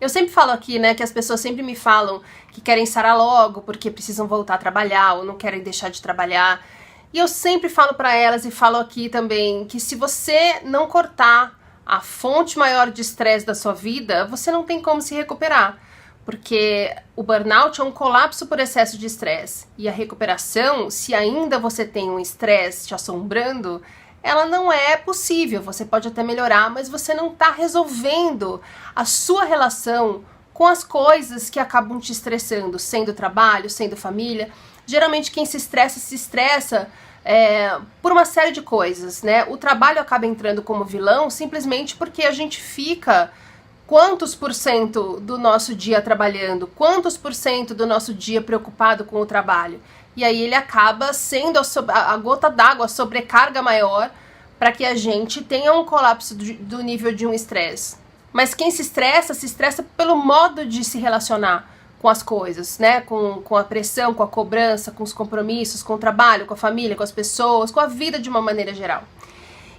Eu sempre falo aqui, né, que as pessoas sempre me falam que querem sarar logo porque precisam voltar a trabalhar ou não querem deixar de trabalhar. E eu sempre falo pra elas e falo aqui também que se você não cortar a fonte maior de estresse da sua vida, você não tem como se recuperar. Porque o burnout é um colapso por excesso de estresse. E a recuperação, se ainda você tem um estresse te assombrando, ela não é possível. Você pode até melhorar, mas você não está resolvendo a sua relação com as coisas que acabam te estressando, sendo trabalho, sendo família. Geralmente quem se estressa por uma série de coisas, né? O trabalho acaba entrando como vilão simplesmente porque a gente fica quantos por cento do nosso dia trabalhando, quantos por cento do nosso dia preocupado com o trabalho. E aí ele acaba sendo a gota d'água, a sobrecarga maior para que a gente tenha um colapso do nível de um estresse. Mas quem se estressa pelo modo de se relacionar com as coisas, né? Com a pressão, com a cobrança, com os compromissos, com o trabalho, com a família, com as pessoas, com a vida de uma maneira geral.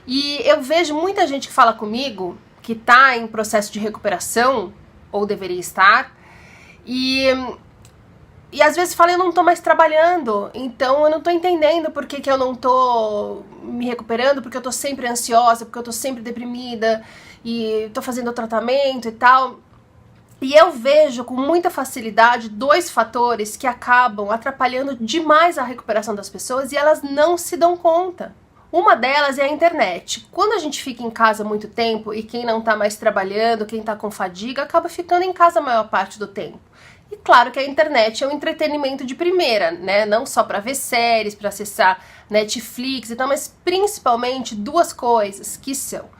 E eu vejo muita gente que fala comigo que tá em processo de recuperação, ou deveria estar, e às vezes fala, eu não tô mais trabalhando, então eu não tô entendendo por que eu não tô me recuperando, porque eu tô sempre ansiosa, porque eu tô sempre deprimida, e tô fazendo tratamento e tal. E eu vejo com muita facilidade dois fatores que acabam atrapalhando demais a recuperação das pessoas e elas não se dão conta. Uma delas é a internet. Quando a gente fica em casa muito tempo e quem não tá mais trabalhando, quem tá com fadiga, acaba ficando em casa a maior parte do tempo. E claro que a internet é um entretenimento de primeira, né? Não só para ver séries, para acessar Netflix e tal, mas principalmente duas coisas que são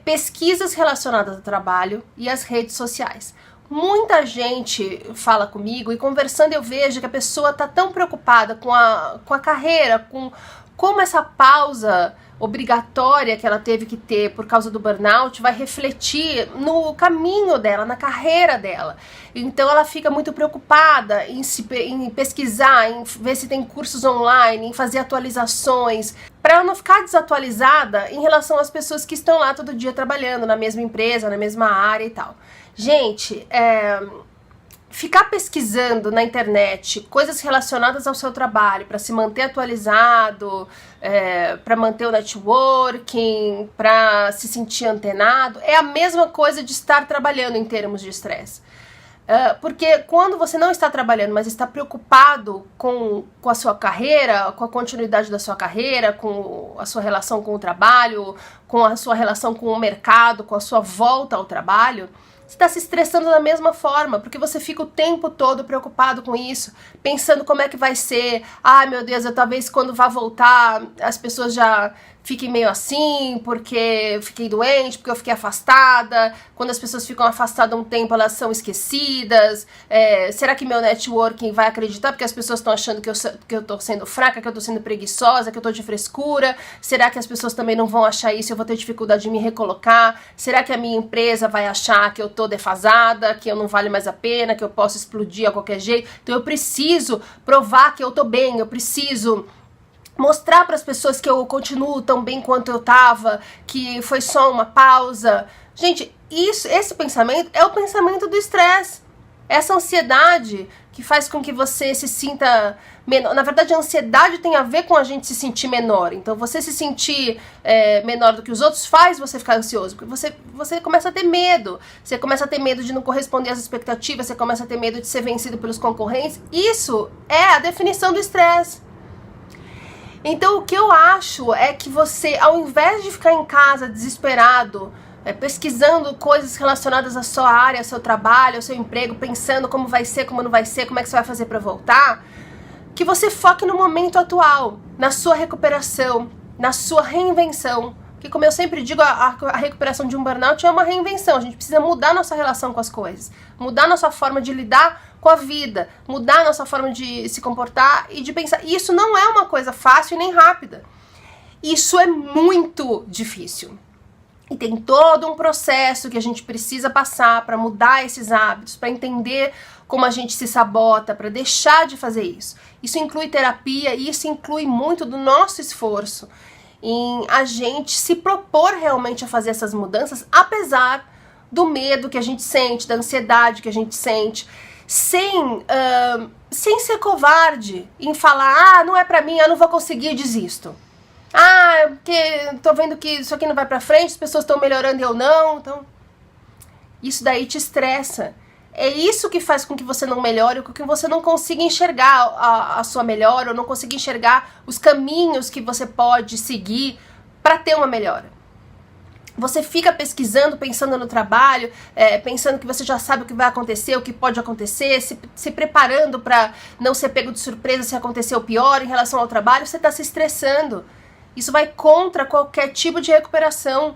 pesquisas relacionadas ao trabalho e as redes sociais. Muita gente fala comigo e conversando eu vejo que a pessoa tá tão preocupada com a carreira, com como essa pausa obrigatória que ela teve que ter por causa do burnout vai refletir no caminho dela, na carreira dela. Então ela fica muito preocupada em pesquisar, em ver se tem cursos online, em fazer atualizações, para ela não ficar desatualizada em relação às pessoas que estão lá todo dia trabalhando na mesma empresa, na mesma área e tal. Gente, ficar pesquisando na internet coisas relacionadas ao seu trabalho para se manter atualizado, para manter o networking, para se sentir antenado, é a mesma coisa de estar trabalhando em termos de estresse. Porque quando você não está trabalhando, mas está preocupado com a sua carreira, com a continuidade da sua carreira, com a sua relação com o trabalho, com a sua relação com o mercado, com a sua volta ao trabalho, você está se estressando da mesma forma, porque você fica o tempo todo preocupado com isso, pensando como é que vai ser. Ai, meu Deus, talvez quando vá voltar as pessoas já fiquem meio assim, porque eu fiquei doente, porque eu fiquei afastada. Quando as pessoas ficam afastadas um tempo, elas são esquecidas. Será que meu networking vai acreditar? Porque as pessoas estão achando que eu tô sendo fraca, que eu tô sendo preguiçosa, que eu tô de frescura. Será que as pessoas também não vão achar isso e eu vou ter dificuldade de me recolocar? Será que a minha empresa vai achar que eu tô defasada, que eu não vale mais a pena, que eu posso explodir a qualquer jeito? Então eu preciso provar que eu tô bem, eu preciso mostrar para as pessoas que eu continuo tão bem quanto eu tava, que foi só uma pausa. Gente, esse pensamento é o pensamento do estresse. Essa ansiedade que faz com que você se sinta menor. Na verdade, a ansiedade tem a ver com a gente se sentir menor. Então, você se sentir menor do que os outros faz você ficar ansioso. Porque você começa a ter medo. Você começa a ter medo de não corresponder às expectativas. Você começa a ter medo de ser vencido pelos concorrentes. Isso é a definição do estresse. Então o que eu acho é que você, ao invés de ficar em casa desesperado, pesquisando coisas relacionadas à sua área, ao seu trabalho, ao seu emprego, pensando como vai ser, como não vai ser, como é que você vai fazer para voltar, que você foque no momento atual, na sua recuperação, na sua reinvenção. Que, como eu sempre digo, a recuperação de um burnout é uma reinvenção. A gente precisa mudar nossa relação com as coisas, mudar nossa forma de lidar com a vida, mudar nossa forma de se comportar e de pensar. E isso não é uma coisa fácil e nem rápida. Isso é muito difícil. E tem todo um processo que a gente precisa passar para mudar esses hábitos, para entender como a gente se sabota, para deixar de fazer isso. Isso inclui terapia e isso inclui muito do nosso esforço em a gente se propor realmente a fazer essas mudanças, apesar do medo que a gente sente, da ansiedade que a gente sente, sem ser covarde em falar, não é pra mim, eu não vou conseguir, desisto. Porque tô vendo que isso aqui não vai pra frente, as pessoas estão melhorando e eu não, então isso daí te estressa. É isso que faz com que você não melhore, com que você não consiga enxergar a sua melhora, ou não consiga enxergar os caminhos que você pode seguir para ter uma melhora. Você fica pesquisando, pensando no trabalho, pensando que você já sabe o que vai acontecer, o que pode acontecer, se preparando para não ser pego de surpresa se acontecer o pior em relação ao trabalho, você está se estressando. Isso vai contra qualquer tipo de recuperação,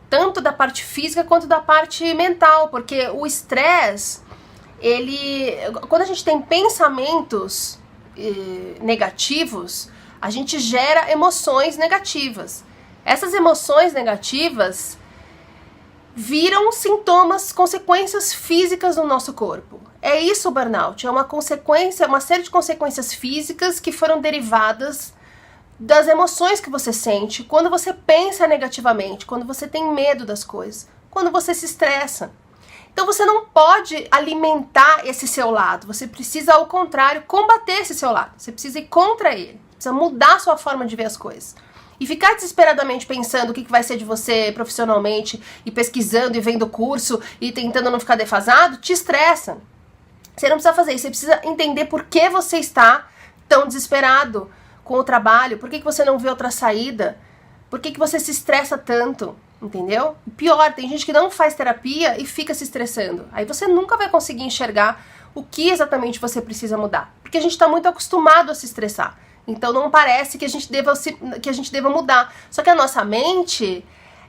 tanto da parte física quanto da parte mental, porque o estresse, quando a gente tem pensamentos negativos, a gente gera emoções negativas. Essas emoções negativas viram sintomas, consequências físicas no nosso corpo. É isso o burnout, é uma série de consequências físicas que foram derivadas das emoções que você sente quando você pensa negativamente, quando você tem medo das coisas, quando você se estressa. Então você não pode alimentar esse seu lado, você precisa, ao contrário, combater esse seu lado. Você precisa ir contra ele, precisa mudar a sua forma de ver as coisas. E ficar desesperadamente pensando o que vai ser de você profissionalmente, e pesquisando e vendo curso, e tentando não ficar defasado, te estressa. Você não precisa fazer isso, você precisa entender por que você está tão desesperado com o trabalho, por que você não vê outra saída, por que você se estressa tanto, entendeu? E pior, tem gente que não faz terapia e fica se estressando. Aí você nunca vai conseguir enxergar o que exatamente você precisa mudar, porque a gente está muito acostumado a se estressar. Então não parece que a gente deva mudar. Só que a nossa mente,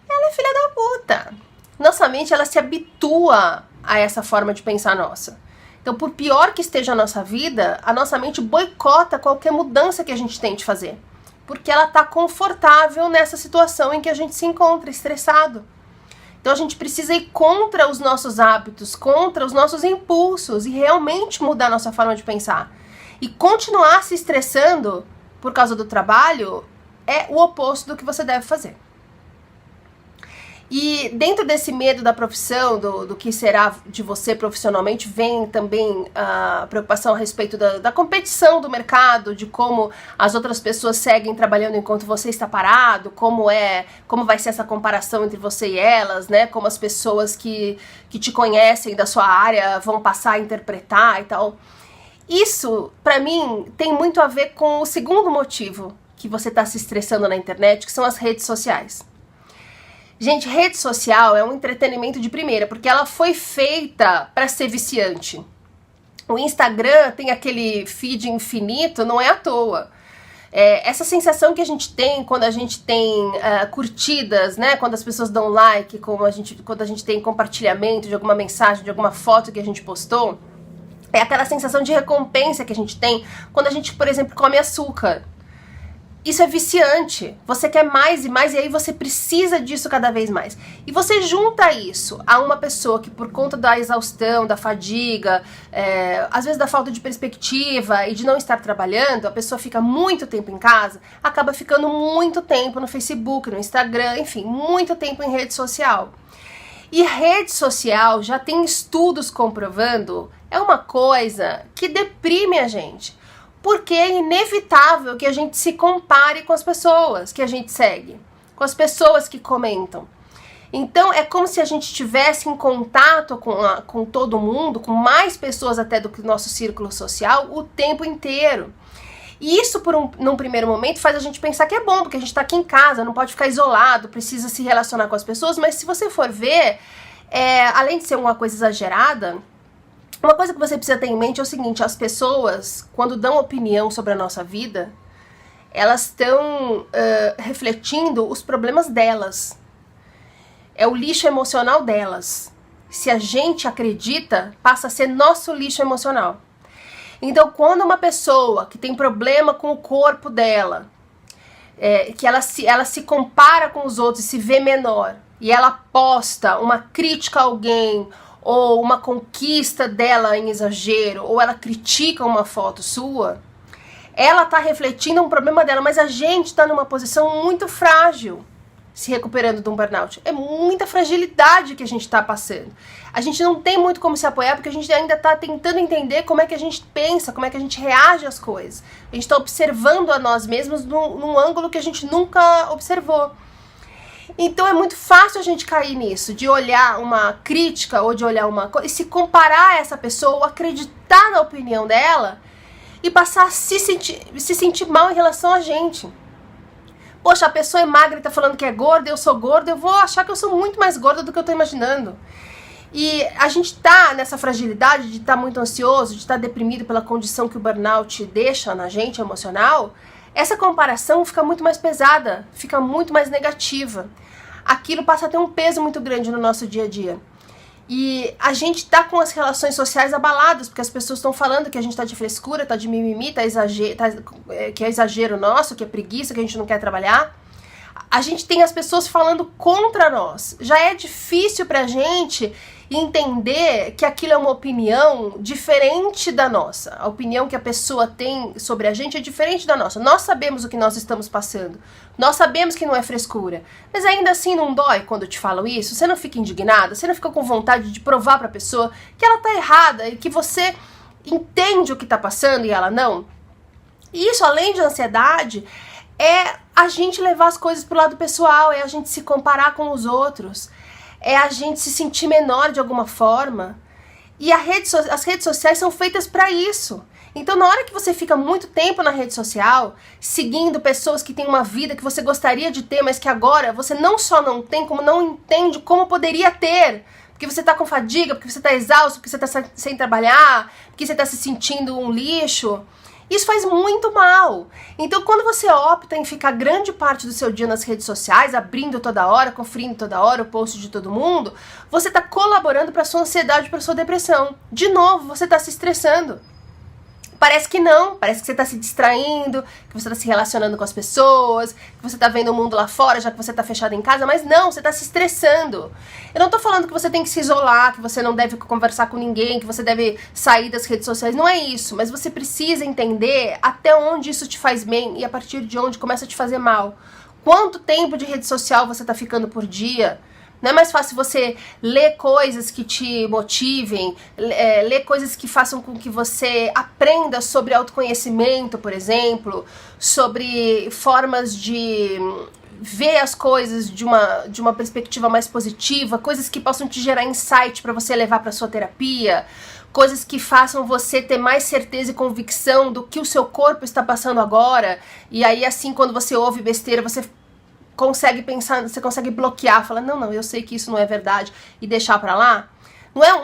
ela é filha da puta. Nossa mente, ela se habitua a essa forma de pensar nossa. Então, por pior que esteja a nossa vida, a nossa mente boicota qualquer mudança que a gente tente fazer. Porque ela está confortável nessa situação em que a gente se encontra, estressado. Então a gente precisa ir contra os nossos hábitos, contra os nossos impulsos e realmente mudar a nossa forma de pensar. E continuar se estressando por causa do trabalho é o oposto do que você deve fazer. E dentro desse medo da profissão, do que será de você profissionalmente, vem também a preocupação a respeito da competição do mercado, de como as outras pessoas seguem trabalhando enquanto você está parado, como vai ser essa comparação entre você e elas, né? Como as pessoas que te conhecem da sua área vão passar a interpretar e tal. Isso, pra mim, tem muito a ver com o segundo motivo que você está se estressando na internet, que são as redes sociais. Gente, rede social é um entretenimento de primeira, porque ela foi feita para ser viciante. O Instagram tem aquele feed infinito, não é à toa. Essa sensação que a gente tem quando a gente tem curtidas, né? Quando as pessoas dão like, quando a gente tem compartilhamento de alguma mensagem, de alguma foto que a gente postou, é aquela sensação de recompensa que a gente tem quando a gente, por exemplo, come açúcar. Isso é viciante, você quer mais e mais e aí você precisa disso cada vez mais. E você junta isso a uma pessoa que por conta da exaustão, da fadiga, às vezes da falta de perspectiva e de não estar trabalhando, a pessoa fica muito tempo em casa, acaba ficando muito tempo no Facebook, no Instagram, enfim, muito tempo em rede social. E rede social, já tem estudos comprovando, é uma coisa que deprime a gente. Porque é inevitável que a gente se compare com as pessoas que a gente segue, com as pessoas que comentam. Então é como se a gente estivesse em contato com todo mundo, com mais pessoas até do que o nosso círculo social, o tempo inteiro. E isso, num primeiro momento, faz a gente pensar que é bom, porque a gente está aqui em casa, não pode ficar isolado, precisa se relacionar com as pessoas, mas se você for ver, além de ser uma coisa exagerada, uma coisa que você precisa ter em mente é o seguinte: as pessoas, quando dão opinião sobre a nossa vida, elas estão refletindo os problemas delas. É o lixo emocional delas. Se a gente acredita, passa a ser nosso lixo emocional. Então, quando uma pessoa que tem problema com o corpo dela, que ela se compara com os outros e se vê menor, e ela posta uma crítica a alguém, ou uma conquista dela em exagero, ou ela critica uma foto sua, ela tá refletindo um problema dela, mas a gente tá numa posição muito frágil. se recuperando de um burnout. É muita fragilidade que a gente tá passando. A gente não tem muito como se apoiar porque a gente ainda tá tentando entender como é que a gente pensa, como é que a gente reage às coisas. A gente tá observando a nós mesmos num ângulo que a gente nunca observou. Então é muito fácil a gente cair nisso, de olhar uma crítica ou de olhar uma coisa e se comparar a essa pessoa ou acreditar na opinião dela e passar a se sentir mal em relação a gente. Poxa, a pessoa é magra e tá falando que é gorda, eu sou gorda, eu vou achar que eu sou muito mais gorda do que eu tô imaginando. E a gente tá nessa fragilidade de estar muito ansioso, de estar deprimido pela condição que o burnout deixa na gente, emocional. Essa comparação fica muito mais pesada, fica muito mais negativa. Aquilo passa a ter um peso muito grande no nosso dia a dia. E a gente tá com as relações sociais abaladas, porque as pessoas estão falando que a gente tá de frescura, tá de mimimi, que é exagero nosso, que é preguiça, que a gente não quer trabalhar. A gente tem as pessoas falando contra nós. Já é difícil pra gente entender que aquilo é uma opinião diferente da nossa. A opinião que a pessoa tem sobre a gente é diferente da nossa. Nós sabemos o que nós estamos passando. Nós sabemos que não é frescura. Mas ainda assim não dói quando te falam isso? Você não fica indignada? Você não fica com vontade de provar pra pessoa que ela tá errada e que você entende o que tá passando e ela não? E isso, além de ansiedade, é a gente levar as coisas pro lado pessoal, é a gente se comparar com os outros, é a gente se sentir menor de alguma forma. E as redes sociais são feitas para isso. Então, na hora que você fica muito tempo na rede social, seguindo pessoas que têm uma vida que você gostaria de ter, mas que agora você não só não tem, como não entende como poderia ter, porque você tá com fadiga, porque você tá exausto, porque você tá sem trabalhar, porque você tá se sentindo um lixo, isso faz muito mal. Então, quando você opta em ficar grande parte do seu dia nas redes sociais, abrindo toda hora, conferindo toda hora o post de todo mundo, você está colaborando para sua ansiedade, para sua depressão. De novo, você está se estressando. Parece que não, parece que você está se distraindo, que você está se relacionando com as pessoas, que você está vendo o mundo lá fora, já que você está fechado em casa, mas não, você está se estressando. Eu não estou falando que você tem que se isolar, que você não deve conversar com ninguém, que você deve sair das redes sociais, não é isso, mas você precisa entender até onde isso te faz bem e a partir de onde começa a te fazer mal. Quanto tempo de rede social você está ficando por dia? Não é mais fácil você ler coisas que te motivem, ler coisas que façam com que você aprenda sobre autoconhecimento, por exemplo, sobre formas de ver as coisas de uma perspectiva mais positiva, coisas que possam te gerar insight para você levar para sua terapia, coisas que façam você ter mais certeza e convicção do que o seu corpo está passando agora, e aí assim quando você ouve besteira, você consegue pensar, você consegue bloquear, falar, não, eu sei que isso não é verdade e deixar pra lá. Não é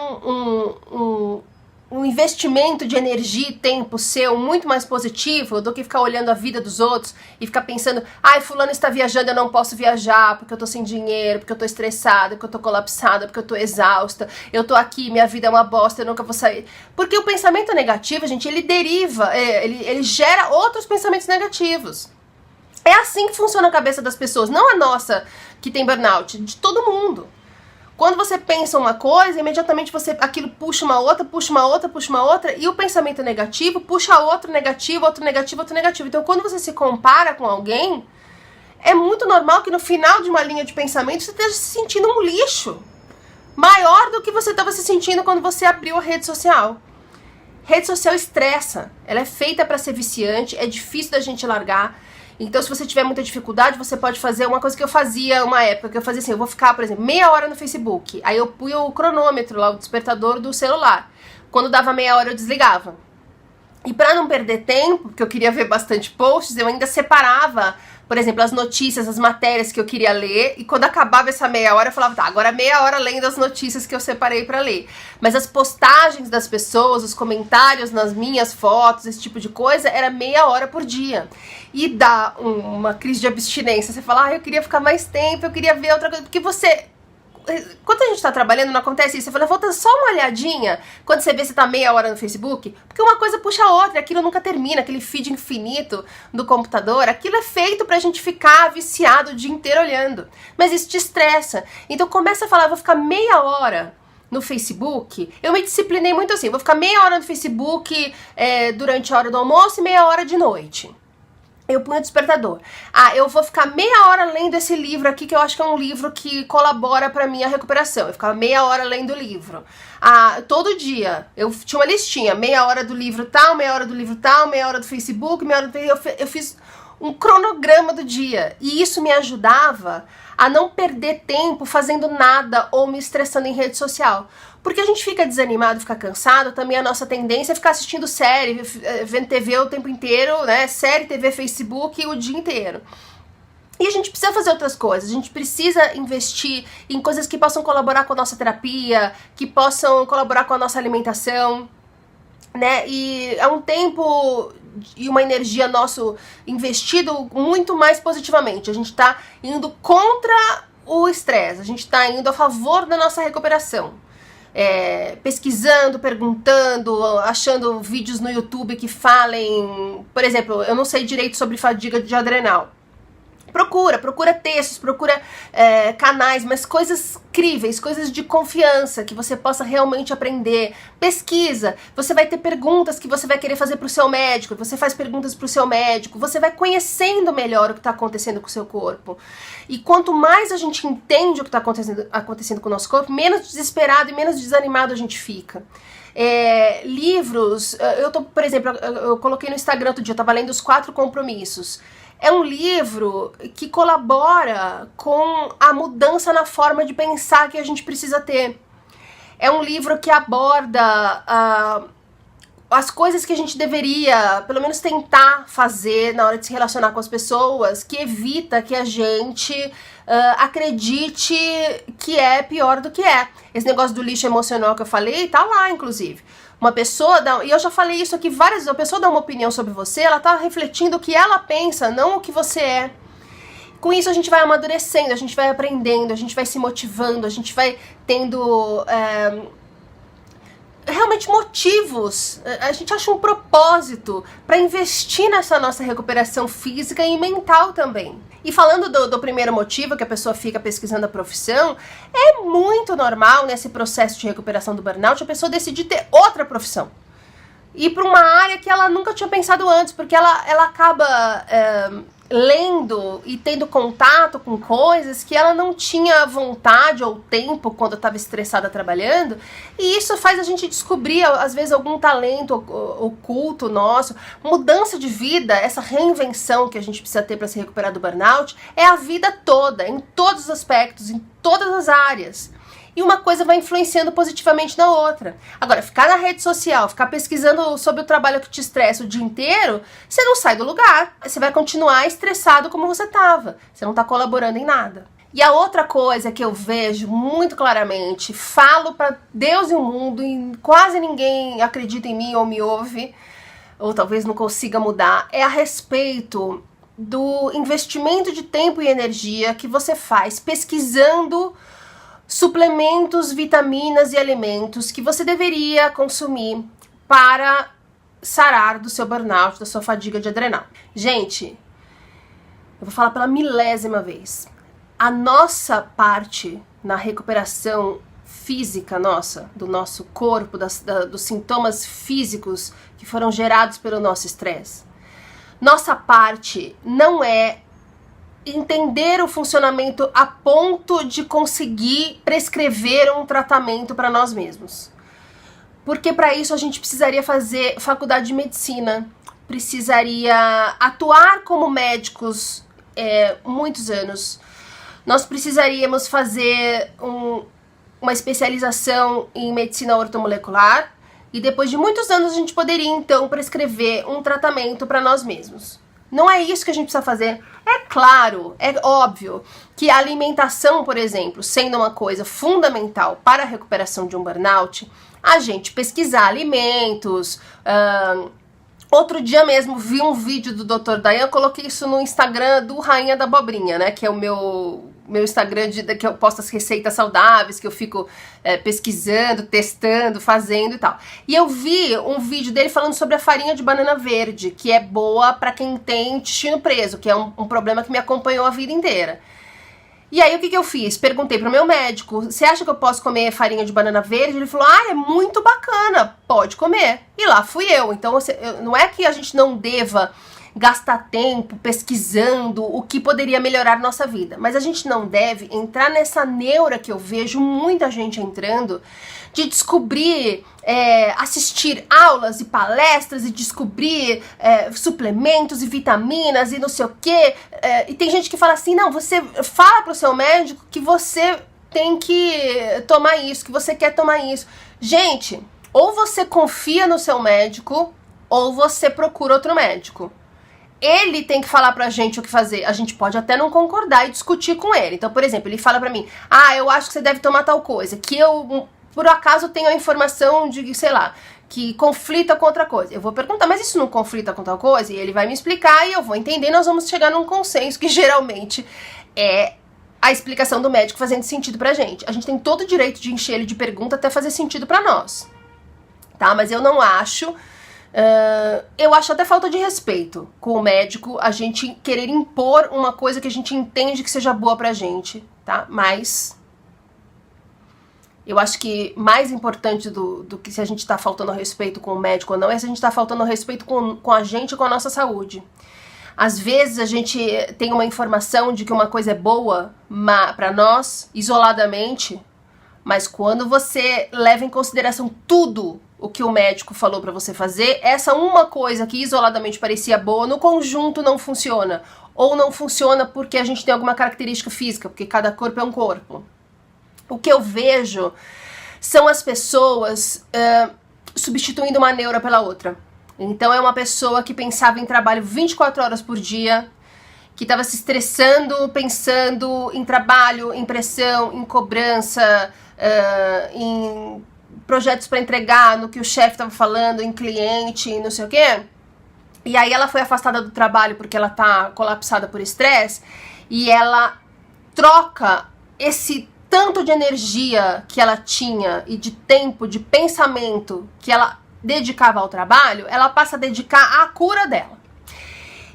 um investimento de energia e tempo seu muito mais positivo do que ficar olhando a vida dos outros e ficar pensando, ai, fulano está viajando, eu não posso viajar porque eu tô sem dinheiro, porque eu tô estressada, porque eu tô colapsada, porque eu tô exausta, eu tô aqui, minha vida é uma bosta, eu nunca vou sair. Porque o pensamento negativo, gente, ele deriva, ele gera outros pensamentos negativos. É assim que funciona a cabeça das pessoas, não a nossa que tem burnout, de todo mundo. Quando você pensa uma coisa, imediatamente aquilo puxa uma outra, puxa uma outra, puxa uma outra, e o pensamento negativo puxa outro negativo, outro negativo, outro negativo. Então, quando você se compara com alguém, é muito normal que no final de uma linha de pensamento você esteja se sentindo um lixo maior do que você estava se sentindo quando você abriu a rede social. Rede social estressa, ela é feita para ser viciante, é difícil da gente largar. Então, se você tiver muita dificuldade, você pode fazer uma coisa que eu fazia uma época, que eu fazia assim, eu vou ficar, por exemplo, meia hora no Facebook. Aí eu punha o cronômetro lá, o despertador do celular. Quando dava meia hora, eu desligava. E pra não perder tempo, porque eu queria ver bastante posts, eu ainda separava, por exemplo, as notícias, as matérias que eu queria ler, e quando acabava essa meia hora, eu falava, tá, agora meia hora lendo as notícias que eu separei pra ler. Mas as postagens das pessoas, os comentários nas minhas fotos, esse tipo de coisa, era meia hora por dia. E dá uma crise de abstinência, você fala, eu queria ficar mais tempo, eu queria ver outra coisa, porque você... Quando a gente tá trabalhando, não acontece isso. Você fala, volta só uma olhadinha quando você vê se tá meia hora no Facebook, porque uma coisa puxa a outra, aquilo nunca termina, aquele feed infinito do computador, aquilo é feito pra gente ficar viciado o dia inteiro olhando. Mas isso te estressa. Então começa a falar, vou ficar meia hora no Facebook. Eu me disciplinei muito assim, vou ficar meia hora no Facebook durante a hora do almoço e meia hora de noite. eu punho o despertador. Ah, eu vou ficar meia hora lendo esse livro aqui, que eu acho que é um livro que colabora pra minha recuperação. Eu ficava meia hora lendo o livro. Ah, todo dia. Eu tinha uma listinha, meia hora do livro tal, meia hora do livro tal, meia hora do Facebook, meia hora do... Eu fiz um cronograma do dia. E isso me ajudava a não perder tempo fazendo nada ou me estressando em rede social. Porque a gente fica desanimado, fica cansado, também a nossa tendência é ficar assistindo série, vendo TV o tempo inteiro, né? Série, TV, Facebook o dia inteiro. E a gente precisa fazer outras coisas, a gente precisa investir em coisas que possam colaborar com a nossa terapia, que possam colaborar com a nossa alimentação, né? E é um tempo e uma energia nosso investido muito mais positivamente. A gente tá indo contra o estresse, a gente tá indo a favor da nossa recuperação. Pesquisando, perguntando, achando vídeos no YouTube que falem... Por exemplo, eu não sei direito sobre fadiga de adrenal. Procura textos, procura canais, mas coisas críveis, coisas de confiança, que você possa realmente aprender. Pesquisa, você vai ter perguntas que você vai querer fazer pro seu médico, você faz perguntas pro seu médico, você vai conhecendo melhor o que está acontecendo com o seu corpo. E quanto mais a gente entende o que está acontecendo com o nosso corpo, menos desesperado e menos desanimado a gente fica. Livros, por exemplo, eu coloquei no Instagram outro dia, eu tava lendo Os 4 Compromissos. É um livro que colabora com a mudança na forma de pensar que a gente precisa ter. É um livro que aborda as coisas que a gente deveria, pelo menos, tentar fazer na hora de se relacionar com as pessoas, que evita que a gente acredite que é pior do que é. Esse negócio do lixo emocional que eu falei, tá lá, inclusive. Uma pessoa dá, e eu já falei isso aqui várias vezes, a pessoa dá uma opinião sobre você, ela tá refletindo o que ela pensa, não o que você é. Com isso a gente vai amadurecendo, a gente vai aprendendo, a gente vai se motivando, a gente vai tendo realmente motivos, a gente acha um propósito para investir nessa nossa recuperação física e mental também. E falando do primeiro motivo, que a pessoa fica pesquisando a profissão, é muito normal nesse processo de recuperação do burnout a pessoa decidir ter outra profissão. Ir para uma área que ela nunca tinha pensado antes, porque ela acaba lendo e tendo contato com coisas que ela não tinha vontade ou tempo quando estava estressada trabalhando, e isso faz a gente descobrir, às vezes, algum talento oculto nosso. Mudança de vida, essa reinvenção que a gente precisa ter para se recuperar do burnout, é a vida toda, em todos os aspectos, em todas as áreas. E uma coisa vai influenciando positivamente na outra. Agora, ficar na rede social, ficar pesquisando sobre o trabalho que te estressa o dia inteiro, você não sai do lugar. Você vai continuar estressado como você estava. Você não está colaborando em nada. E a outra coisa que eu vejo muito claramente, falo para Deus e o mundo, e quase ninguém acredita em mim ou me ouve, ou talvez não consiga mudar, é a respeito do investimento de tempo e energia que você faz pesquisando suplementos, vitaminas e alimentos que você deveria consumir para sarar do seu burnout, da sua fadiga de adrenal. Gente, eu vou falar pela milésima vez. A nossa parte na recuperação física nossa, do nosso corpo, dos sintomas físicos que foram gerados pelo nosso estresse, nossa parte não é entender o funcionamento a ponto de conseguir prescrever um tratamento para nós mesmos. Porque para isso a gente precisaria fazer faculdade de medicina, precisaria atuar como médicos muitos anos. Nós precisaríamos fazer uma especialização em medicina ortomolecular e depois de muitos anos a gente poderia então prescrever um tratamento para nós mesmos. Não é isso que a gente precisa fazer. É claro, é óbvio que a alimentação, por exemplo, sendo uma coisa fundamental para a recuperação de um burnout, a gente pesquisar alimentos. Outro dia mesmo vi um vídeo do Dr. Dayan, eu coloquei isso no Instagram do Rainha da Abobrinha, né? Que é o meu Instagram que eu posto as receitas saudáveis, que eu fico pesquisando, testando, fazendo e tal. E eu vi um vídeo dele falando sobre a farinha de banana verde, que é boa pra quem tem intestino preso, que é um problema que me acompanhou a vida inteira. E aí o que eu fiz? Perguntei pro meu médico, você acha que eu posso comer farinha de banana verde? Ele falou, é muito bacana, pode comer. E lá fui eu. Então não é que a gente não deva gastar tempo pesquisando o que poderia melhorar nossa vida. Mas a gente não deve entrar nessa neura que eu vejo muita gente entrando, de descobrir, assistir aulas e palestras e descobrir suplementos e vitaminas e não sei o quê. E tem gente que fala assim, não, você fala pro seu médico que você tem que tomar isso, que você quer tomar isso. Gente, ou você confia no seu médico, ou você procura outro médico. Ele tem que falar pra gente o que fazer. A gente pode até não concordar e discutir com ele. Então, por exemplo, ele fala pra mim, eu acho que você deve tomar tal coisa, que eu, por acaso, tenho a informação de, sei lá, que conflita com outra coisa. Eu vou perguntar, mas isso não conflita com tal coisa? E ele vai me explicar e eu vou entender e nós vamos chegar num consenso que geralmente é a explicação do médico fazendo sentido pra gente. A gente tem todo o direito de encher ele de pergunta até fazer sentido pra nós. Tá? Mas eu não acho... eu acho até falta de respeito com o médico a gente querer impor uma coisa que a gente entende que seja boa pra gente, tá? Mas eu acho que mais importante do que se a gente tá faltando respeito com o médico ou não, é se a gente tá faltando respeito com a gente e com a nossa saúde. Às vezes a gente tem uma informação de que uma coisa é boa pra nós, isoladamente, mas quando você leva em consideração tudo o que o médico falou pra você fazer, essa uma coisa que isoladamente parecia boa, no conjunto não funciona. Ou não funciona porque a gente tem alguma característica física, porque cada corpo é um corpo. O que eu vejo são as pessoas substituindo uma neura pela outra. Então é uma pessoa que pensava em trabalho 24 horas por dia, que estava se estressando, pensando em trabalho, em pressão, em cobrança, em projetos para entregar, no que o chefe estava falando, em cliente, não sei o quê. E aí ela foi afastada do trabalho porque ela tá colapsada por estresse e ela troca esse tanto de energia que ela tinha e de tempo, de pensamento que ela dedicava ao trabalho, ela passa a dedicar à cura dela.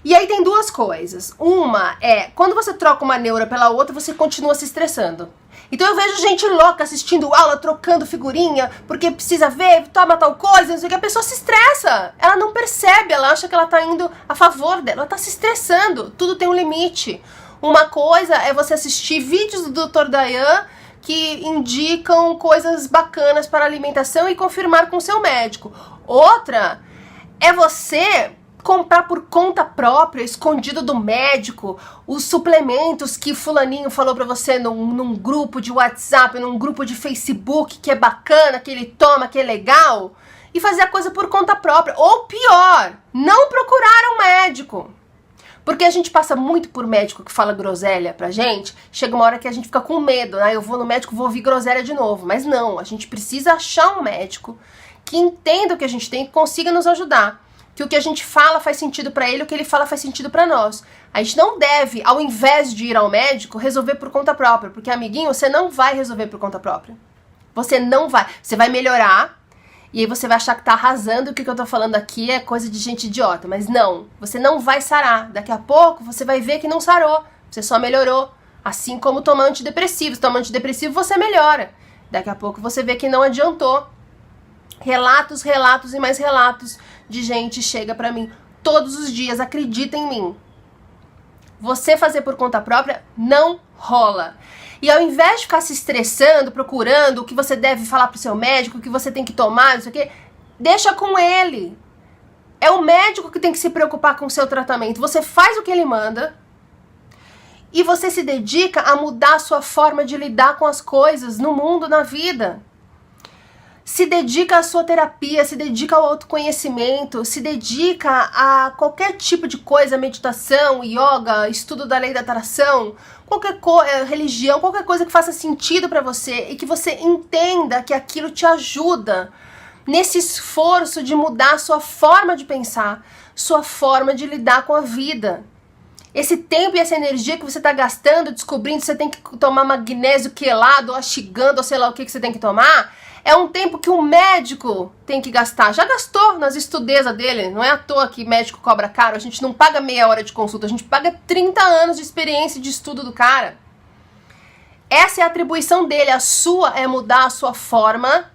E aí tem duas coisas. Uma é, quando você troca uma neura pela outra, você continua se estressando. Então eu vejo gente louca assistindo aula, trocando figurinha, porque precisa ver, toma tal coisa, não sei o que, a pessoa se estressa. Ela não percebe, ela acha que ela tá indo a favor dela, ela tá se estressando. Tudo tem um limite. Uma coisa é você assistir vídeos do Dr. Dayan que indicam coisas bacanas para alimentação e confirmar com o seu médico. Outra é você comprar por conta própria, escondido do médico, os suplementos que fulaninho falou pra você num grupo de WhatsApp, num grupo de Facebook que é bacana, que ele toma, que é legal, e fazer a coisa por conta própria. Ou pior, não procurar um médico. Porque a gente passa muito por médico que fala groselha pra gente, chega uma hora que a gente fica com medo, né? Eu vou no médico, vou ouvir groselha de novo. Mas não, a gente precisa achar um médico que entenda o que a gente tem e consiga nos ajudar. Que o que a gente fala faz sentido pra ele, o que ele fala faz sentido pra nós. A gente não deve, ao invés de ir ao médico, resolver por conta própria. Porque, amiguinho, você não vai resolver por conta própria. Você não vai. Você vai melhorar, e aí você vai achar que tá arrasando, o que eu tô falando aqui é coisa de gente idiota. Mas não, você não vai sarar. Daqui a pouco você vai ver que não sarou. Você só melhorou. Assim como tomar antidepressivo. Se tomar antidepressivo, você melhora. Daqui a pouco você vê que não adiantou. Relatos, relatos e mais relatos de gente chega pra mim todos os dias, acredita em mim. Você fazer por conta própria não rola. E ao invés de ficar se estressando, procurando o que você deve falar pro seu médico, o que você tem que tomar, não sei o quê, deixa com ele. É o médico que tem que se preocupar com o seu tratamento. Você faz o que ele manda e você se dedica a mudar a sua forma de lidar com as coisas no mundo, na vida. Se dedica à sua terapia, se dedica ao autoconhecimento, se dedica a qualquer tipo de coisa, meditação, yoga, estudo da lei da atração, qualquer religião, qualquer coisa que faça sentido pra você e que você entenda que aquilo te ajuda nesse esforço de mudar a sua forma de pensar, sua forma de lidar com a vida. Esse tempo e essa energia que você tá gastando, descobrindo que você tem que tomar magnésio quelado, ou ashigando, ou sei lá o que você tem que tomar, é um tempo que o médico tem que gastar. Já gastou nas estudezas dele. Não é à toa que médico cobra caro. A gente não paga meia hora de consulta. A gente paga 30 anos de experiência e de estudo do cara. Essa é a atribuição dele. A sua é mudar a sua forma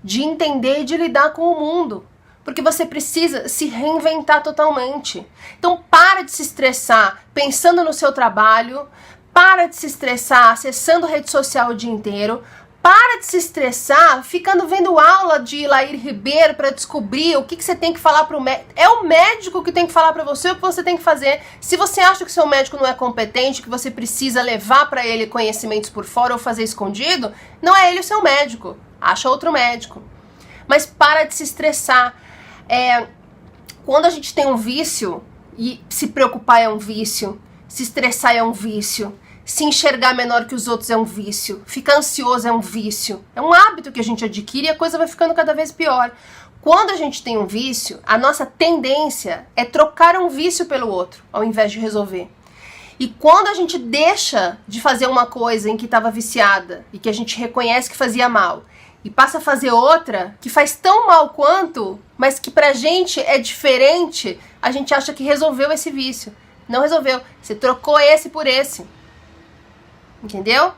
de entender e de lidar com o mundo. Porque você precisa se reinventar totalmente. Então para de se estressar pensando no seu trabalho, para de se estressar acessando rede social o dia inteiro, para de se estressar ficando vendo aula de Laír Ribeiro para descobrir o que você tem que falar para o médico. É o médico que tem que falar para você o que você tem que fazer. Se você acha que seu médico não é competente, que você precisa levar para ele conhecimentos por fora ou fazer escondido, não é ele o seu médico. Acha outro médico. Mas para de se estressar. Quando a gente tem um vício, e se preocupar é um vício, se estressar é um vício, se enxergar menor que os outros é um vício, ficar ansioso é um vício, é um hábito que a gente adquire e a coisa vai ficando cada vez pior. Quando a gente tem um vício, a nossa tendência é trocar um vício pelo outro, ao invés de resolver. E quando a gente deixa de fazer uma coisa em que estava viciada e que a gente reconhece que fazia mal, e passa a fazer outra que faz tão mal quanto, mas que pra gente é diferente, a gente acha que resolveu esse vício. Não resolveu. Você trocou esse por esse. Entendeu?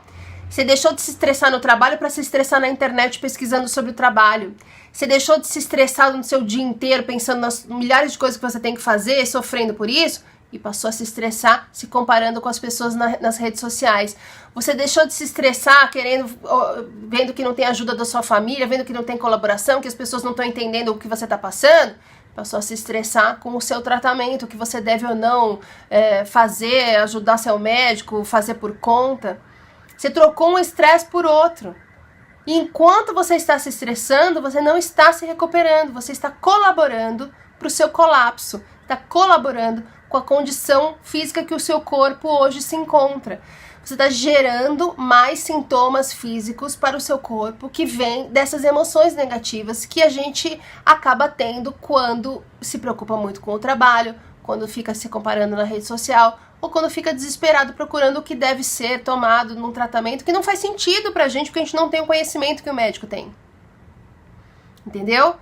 Você deixou de se estressar no trabalho para se estressar na internet pesquisando sobre o trabalho. Você deixou de se estressar no seu dia inteiro pensando nas milhares de coisas que você tem que fazer, sofrendo por isso, e passou a se estressar se comparando com as pessoas nas redes sociais. Você deixou de se estressar vendo que não tem ajuda da sua família, vendo que não tem colaboração, que as pessoas não estão entendendo o que você está passando. Passou a se estressar com o seu tratamento, o que você deve ou não fazer, ajudar seu médico, fazer por conta. Você trocou um estresse por outro. E enquanto você está se estressando, você não está se recuperando, você está colaborando para o seu colapso, está colaborando com a condição física que o seu corpo hoje se encontra. Você está gerando mais sintomas físicos para o seu corpo que vem dessas emoções negativas que a gente acaba tendo quando se preocupa muito com o trabalho, quando fica se comparando na rede social ou quando fica desesperado procurando o que deve ser tomado num tratamento que não faz sentido pra gente porque a gente não tem o conhecimento que o médico tem. Entendeu?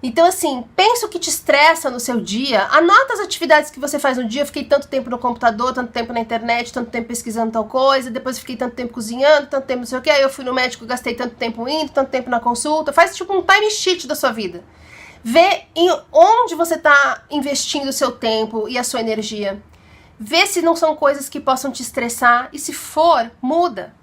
Então, assim, pensa o que te estressa no seu dia, anota as atividades que você faz no dia. Fiquei tanto tempo no computador, tanto tempo na internet, tanto tempo pesquisando tal coisa, depois fiquei tanto tempo cozinhando, tanto tempo não sei o que, aí eu fui no médico, gastei tanto tempo indo, tanto tempo na consulta. Faz tipo um time sheet da sua vida. Vê onde você está investindo o seu tempo e a sua energia. Vê se não são coisas que possam te estressar e se for, muda.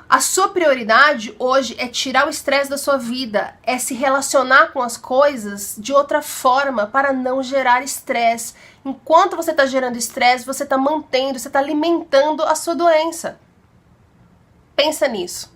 A sua prioridade hoje é tirar o estresse da sua vida, é se relacionar com as coisas de outra forma para não gerar estresse. Enquanto você está gerando estresse, você está mantendo, você está alimentando a sua doença. Pensa nisso.